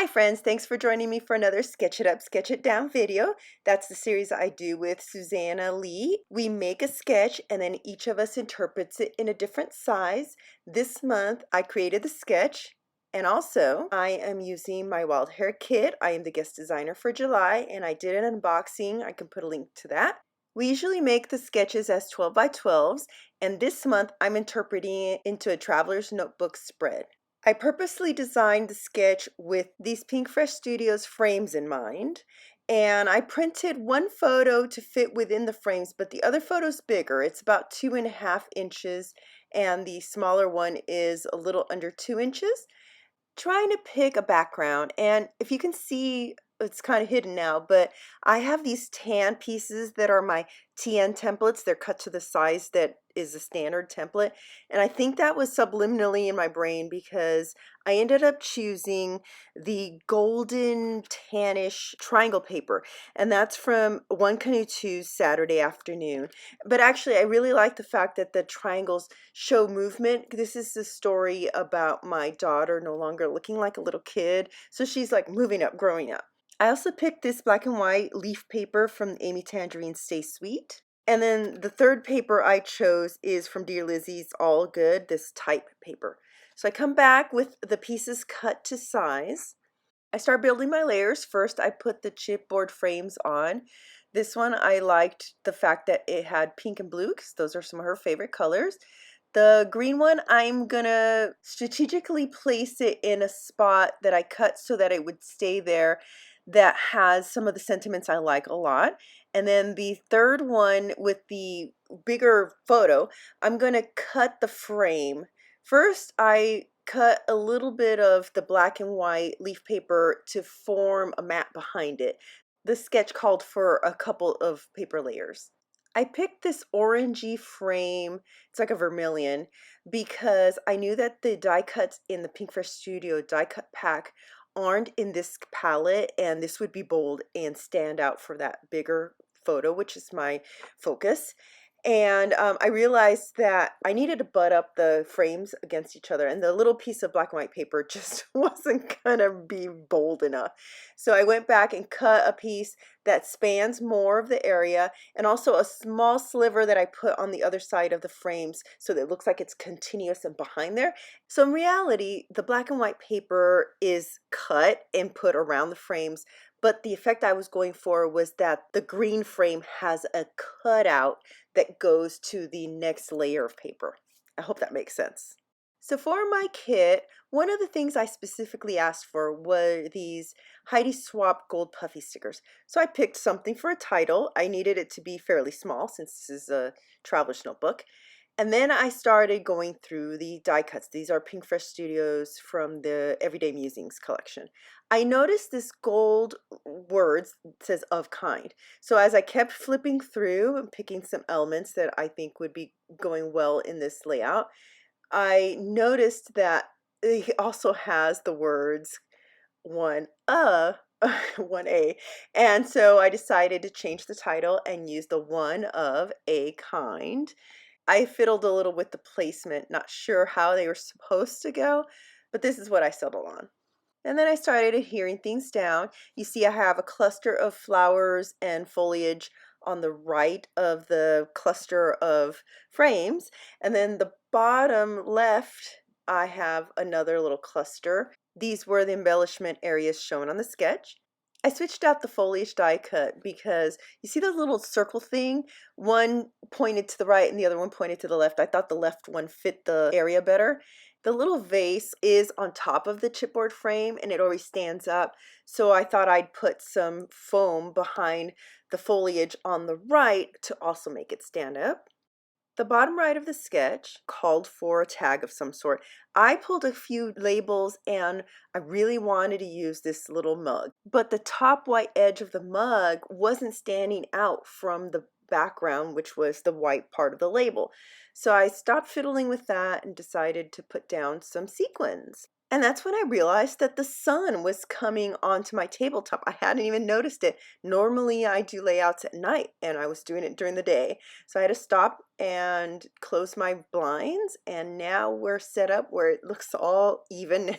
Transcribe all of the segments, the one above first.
Hi friends, thanks for joining me for another Sketch It Up, Sketch It Down video. That's the series I do with Susanna Lee. We make a sketch and then each of us interprets it in a different size. This month I created the sketch and also I am using my wild hair kit. I am the guest designer for July and I did an unboxing. I can put a link to that. We usually make the sketches as 12 by 12s and this month I'm interpreting it into a traveler's notebook spread. I purposely designed the sketch with these Pink Fresh Studios frames in mind, and I printed one photo to fit within the frames, but the other photo's bigger. It's about 2.5 inches, and the smaller one is a little under 2 inches. Trying to pick a background, and if you can see, it's kind of hidden now, but I have these tan pieces that are my TN templates. They're cut to the size that is a standard template, and I think that was subliminally in my brain because I ended up choosing the golden tannish triangle paper, and that's from One Canoe 2 Saturday Afternoon. But actually I really like the fact that the triangles show movement. This is the story about my daughter no longer looking like a little kid, so she's like moving up, growing up. I also picked this black and white leaf paper from Amy Tangerine's Stay Sweet. And then the third paper I chose is from Dear Lizzie's All Good, this type paper. So I come back with the pieces cut to size. I start building my layers. First I put the chipboard frames on. This one I liked the fact that it had pink and blue because those are some of her favorite colors. The green one, I'm gonna strategically place it in a spot that I cut so that it would stay there, that has some of the sentiments I like a lot. And then the third one with the bigger photo, I'm gonna cut the frame. First, I cut a little bit of the black and white leaf paper to form a mat behind it. The sketch called for a couple of paper layers. I picked this orangey frame, it's like a vermilion, because I knew that the die cuts in the Pink Fresh Studio die cut pack aren't in this palette, and this would be bold and stand out for that bigger photo, which is my focus. And I realized that I needed to butt up the frames against each other, and the little piece of black and white paper just wasn't gonna be bold enough. So I went back and cut a piece that spans more of the area, and also a small sliver that I put on the other side of the frames so that it looks like it's continuous and behind there. So in reality, the black and white paper is cut and put around the frames, but the effect I was going for was that the green frame has a cutout that goes to the next layer of paper. I hope that makes sense. So for my kit, one of the things I specifically asked for were these Heidi Swapp gold puffy stickers. So I picked something for a title. I needed it to be fairly small since this is a traveler's notebook. And then I started going through the die cuts. These are Pink Fresh Studios from the Everyday Musings collection. I noticed this gold words says of kind. So as I kept flipping through and picking some elements that I think would be going well in this layout, I noticed that it also has the words one one A, and so I decided to change the title and use the one of a kind. I fiddled a little with the placement, not sure how they were supposed to go, but this is what I settled on. And then I started adhering things down. You see I have a cluster of flowers and foliage on the right of the cluster of frames, and then the bottom left I have another little cluster. These were the embellishment areas shown on the sketch. I switched out the foliage die cut because you see the little circle thing? One pointed to the right and the other one pointed to the left. I thought the left one fit the area better. The little vase is on top of the chipboard frame and it always stands up, so I thought I'd put some foam behind the foliage on the right to also make it stand up. The bottom right of the sketch called for a tag of some sort. I pulled a few labels and I really wanted to use this little mug, but the top white edge of the mug wasn't standing out from the background, which was the white part of the label. So I stopped fiddling with that and decided to put down some sequins. And that's when I realized that the sun was coming onto my tabletop. I hadn't even noticed it. Normally, I do layouts at night, and I was doing it during the day. So I had to stop and close my blinds, and now we're set up where it looks all even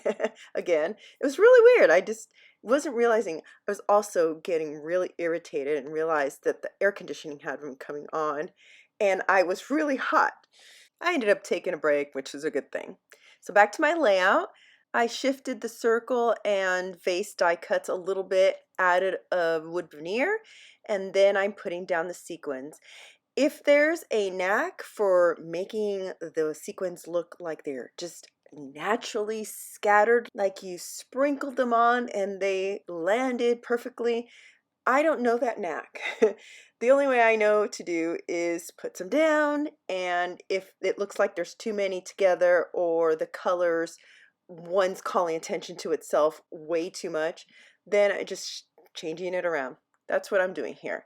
again. It was really weird. I just wasn't realizing. I was also getting really irritated and realized that the air conditioning had been coming on, and I was really hot. I ended up taking a break, which is a good thing. So back to my layout. I shifted the circle and vase die cuts a little bit, added a wood veneer, and then I'm putting down the sequins. If there's a knack for making the sequins look like they're just naturally scattered, like you sprinkled them on and they landed perfectly, I don't know that knack. The only way I know to do is put some down, and if it looks like there's too many together or the colors, one's calling attention to itself way too much, then I just changing it around. That's what I'm doing here.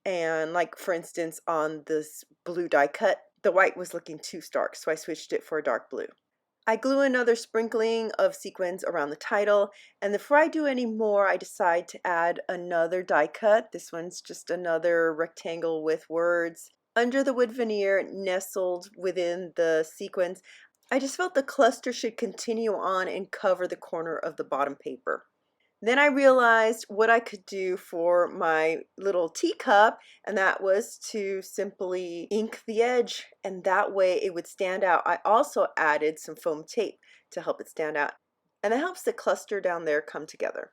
And like for instance, on this blue die cut, the white was looking too stark, so I switched it for a dark blue. I glue another sprinkling of sequins around the title, and before I do any more, I decide to add another die cut. This one's just another rectangle with words. Under the wood veneer, nestled within the sequins, I just felt the cluster should continue on and cover the corner of the bottom paper. Then I realized what I could do for my little teacup, and that was to simply ink the edge, and that way it would stand out. I also added some foam tape to help it stand out, and that helps the cluster down there come together.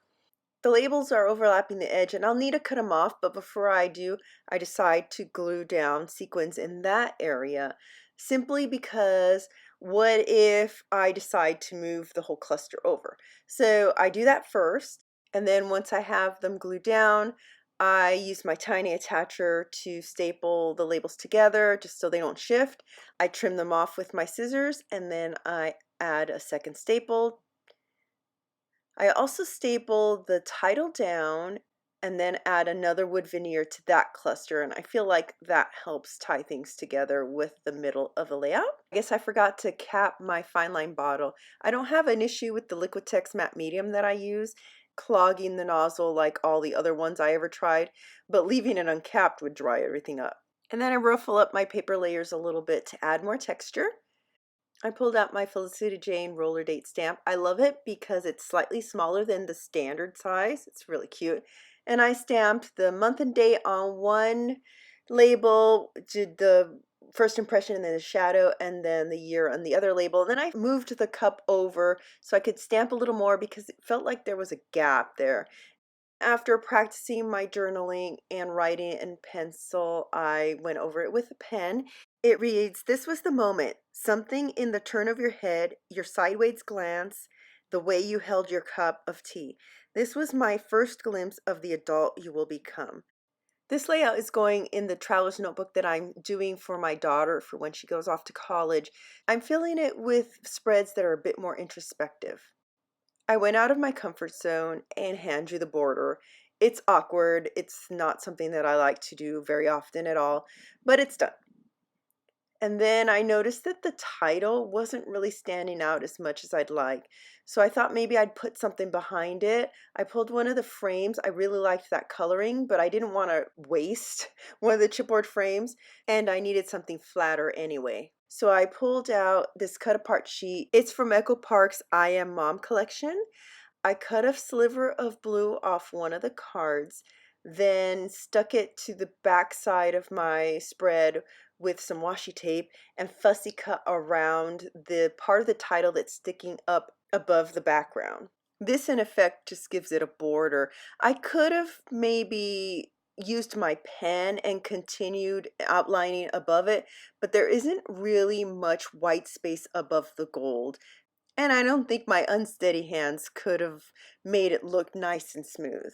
The labels are overlapping the edge, and I'll need to cut them off, but before I do, I decide to glue down sequins in that area, simply because what if I decide to move the whole cluster over? So I do that first, and then once I have them glued down, I use my tiny attacher to staple the labels together just so they don't shift. I trim them off with my scissors, and then I add a second staple. I also staple the title down and then add another wood veneer to that cluster, and I feel like that helps tie things together with the middle of the layout. I guess I forgot to cap my fine line bottle. I don't have an issue with the Liquitex matte medium that I use clogging the nozzle like all the other ones I ever tried, but leaving it uncapped would dry everything up. And then I ruffle up my paper layers a little bit to add more texture. I pulled out my Felicity Jane roller date stamp. I love it because it's slightly smaller than the standard size. It's really cute. And I stamped the month and date on one label, did the first impression and then the shadow, and then the year on the other label. And then I moved the cup over so I could stamp a little more because it felt like there was a gap there. After practicing my journaling and writing in pencil, I went over it with a pen. It reads, "This was the moment. Something in the turn of your head, your sideways glance, the way you held your cup of tea. This was my first glimpse of the adult you will become." This layout is going in the traveler's notebook that I'm doing for my daughter for when she goes off to college. I'm filling it with spreads that are a bit more introspective. I went out of my comfort zone and hand drew the border. It's awkward. It's not something that I like to do very often at all, but it's done. And then I noticed that the title wasn't really standing out as much as I'd like. So I thought maybe I'd put something behind it. I pulled one of the frames. I really liked that coloring, but I didn't want to waste one of the chipboard frames, and I needed something flatter anyway. So I pulled out this cut apart sheet. It's from Echo Park's I Am Mom collection. I cut a sliver of blue off one of the cards, then stuck it to the back side of my spread with some washi tape and fussy cut around the part of the title that's sticking up above the background. This in effect just gives it a border. I could have maybe used my pen and continued outlining above it, but there isn't really much white space above the gold. And I don't think my unsteady hands could have made it look nice and smooth.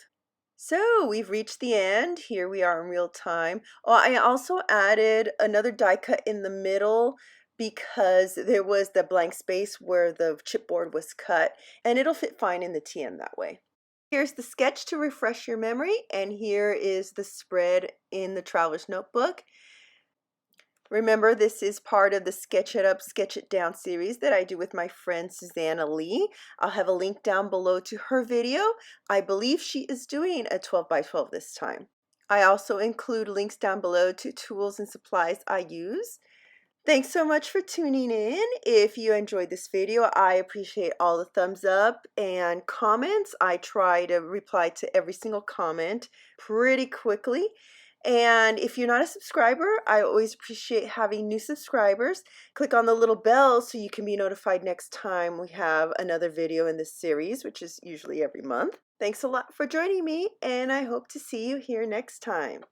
So we've reached the end. Here we are in real time. Oh, I also added another die cut in the middle because there was the blank space where the chipboard was cut, and it'll fit fine in the TM that way. Here's the sketch to refresh your memory, and here is the spread in the traveler's notebook. Remember, this is part of the Sketch It Up, Sketch It Down series that I do with my friend Susanna Lee. I'll have a link down below to her video. I believe she is doing a 12 by 12 this time. I also include links down below to tools and supplies I use. Thanks so much for tuning in. If you enjoyed this video, I appreciate all the thumbs up and comments. I try to reply to every single comment pretty quickly. And if you're not a subscriber, I always appreciate having new subscribers. Click on the little bell so you can be notified next time we have another video in this series, which is usually every month. Thanks a lot for joining me, and I hope to see you here next time.